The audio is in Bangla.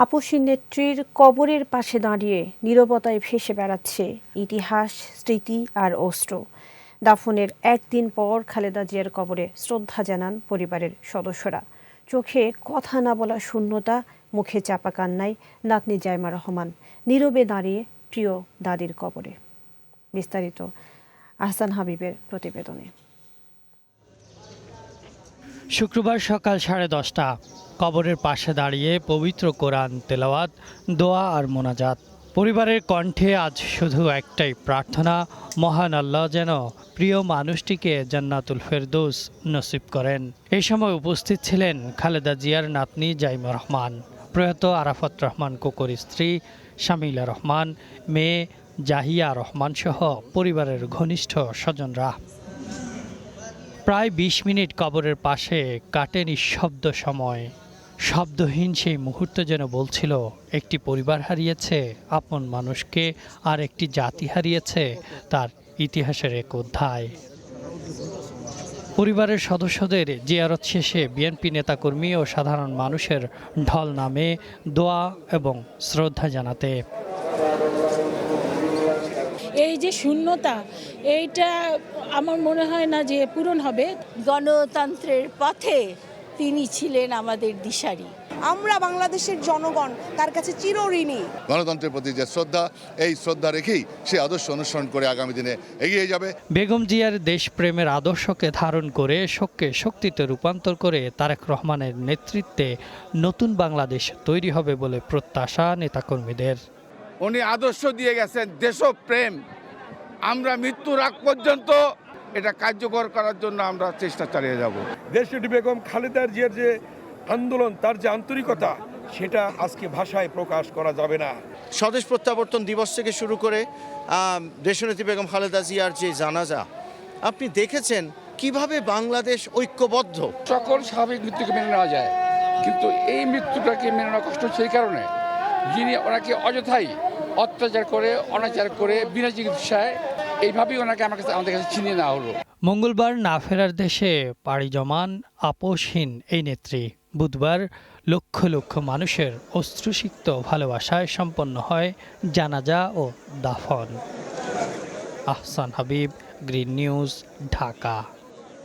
আপসী নেত্রীর কবরের পাশে দাঁড়িয়ে নীরবতায় ভেসে বেড়াচ্ছে ইতিহাস, স্মৃতি আর অস্ত্র। দাফনের একদিন পর খালেদা জিয়ার কবরে শ্রদ্ধা জানান পরিবারের সদস্যরা। চোখে কথা না বলা শূন্যতা, মুখে চাপা কান্নায় নাতনি জাইমা রহমান নীরবে দাঁড়িয়ে প্রিয় দাদির কবরে। বিস্তারিত আহসান হাবিবের প্রতিবেদনে। শুক্রবার সকাল 10:30টা কবরের পাশে দাঁড়িয়ে পবিত্র কোরআন তেলাওয়াত, দোয়া আর মোনাজাত। পরিবারের কণ্ঠে আজ শুধু একটাই প্রার্থনা, মহান আল্লাহ যেন প্রিয় মানুষটিকে জান্নাতুল ফেরদৌস নসিব করেন। এই সময় উপস্থিত ছিলেন খালেদা জিয়ার নাতনি জাইমা রহমান, প্রয়াত আরাফাত রহমান কোকোর স্ত্রী শামিলা রহমান, মেয়ে জাহিয়া রহমান সহ পরিবারের ঘনিষ্ঠ স্বজনরা। প্রায় 20 মিনিট কবরের পাশে কাটে নিঃশব্দ সময়। শব্দহীন সেই মুহূর্ত যেন বলছিল, একটি পরিবার হারিয়েছে আপন মানুষকে, আর একটি জাতি হারিয়েছে তার ইতিহাসের এক অধ্যায়। পরিবারের সদস্যদের জিয়ারত শেষে বিএনপি নেতাকর্মী ও সাধারণ মানুষের ঢল নামে দোয়া এবং শ্রদ্ধা জানাতে। এই যে শূন্যতা, এইটা আমার মনে হয় না যে পূরণ হবে। গণতন্ত্রের পথে তিনি ছিলেন আমাদের দিশারি। আমরা বাংলাদেশের জনগণ তার কাছে চিরঋণী। গণতন্ত্রের প্রতি যে শ্রদ্ধা, এই শ্রদ্ধা রেখেই সে আদর্শ অনুসরণ করে আগামী দিনে এগিয়ে যাবে। বেগম জিয়ার দেশপ্রেমের আদর্শকে ধারণ করে শোককে শক্তিতে রূপান্তর করে তারেক রহমানের নেতৃত্বে নতুন বাংলাদেশ তৈরি হবে বলে প্রত্যাশা নেতাকর্মীদের। উনি আদর্শ দিয়ে গেছেন দেশপ্রেম। আমরা মৃত্যুর আগ পর্যন্ত এটা কার্যকর করার জন্য আমরা চেষ্টা চালিয়ে যাব। দেশনেত্রী বেগম খালেদা জিয়ার যে আন্দোলন, তার যে আন্তরিকতা, সেটা আজকে ভাষায় প্রকাশ করা যাবে না। স্বদেশ প্রত্যাবর্তন দিবস থেকে শুরু করে দেশনেত্রী বেগম খালেদা জিয়ার যে জানাজা, আপনি দেখেছেন কিভাবে বাংলাদেশ ঐক্যবদ্ধ। সকল স্বাভাবিক মৃত্যুকে মেনে নেওয়া যায়, কিন্তু এই মৃত্যুটাকে মেনে নেওয়া কষ্ট সেই কারণে যিনি ওনাকে অযথাই অত্যাচার করে, অনাচার করে, বিনা চিকিৎসায় এইভাবেই ওনাকে আমাদের কাছে ছিনিয়ে নেওয়া হলো। মঙ্গলবার না ফেরার দেশে পাড়ি জমান আপোষহীন এই নেত্রী। বুধবার লক্ষ লক্ষ মানুষের অশ্রুসিক্ত ভালোবাসায় সম্পন্ন হয় জানাজা ও দাফন। Ahsan Habib, green news, Dhaka.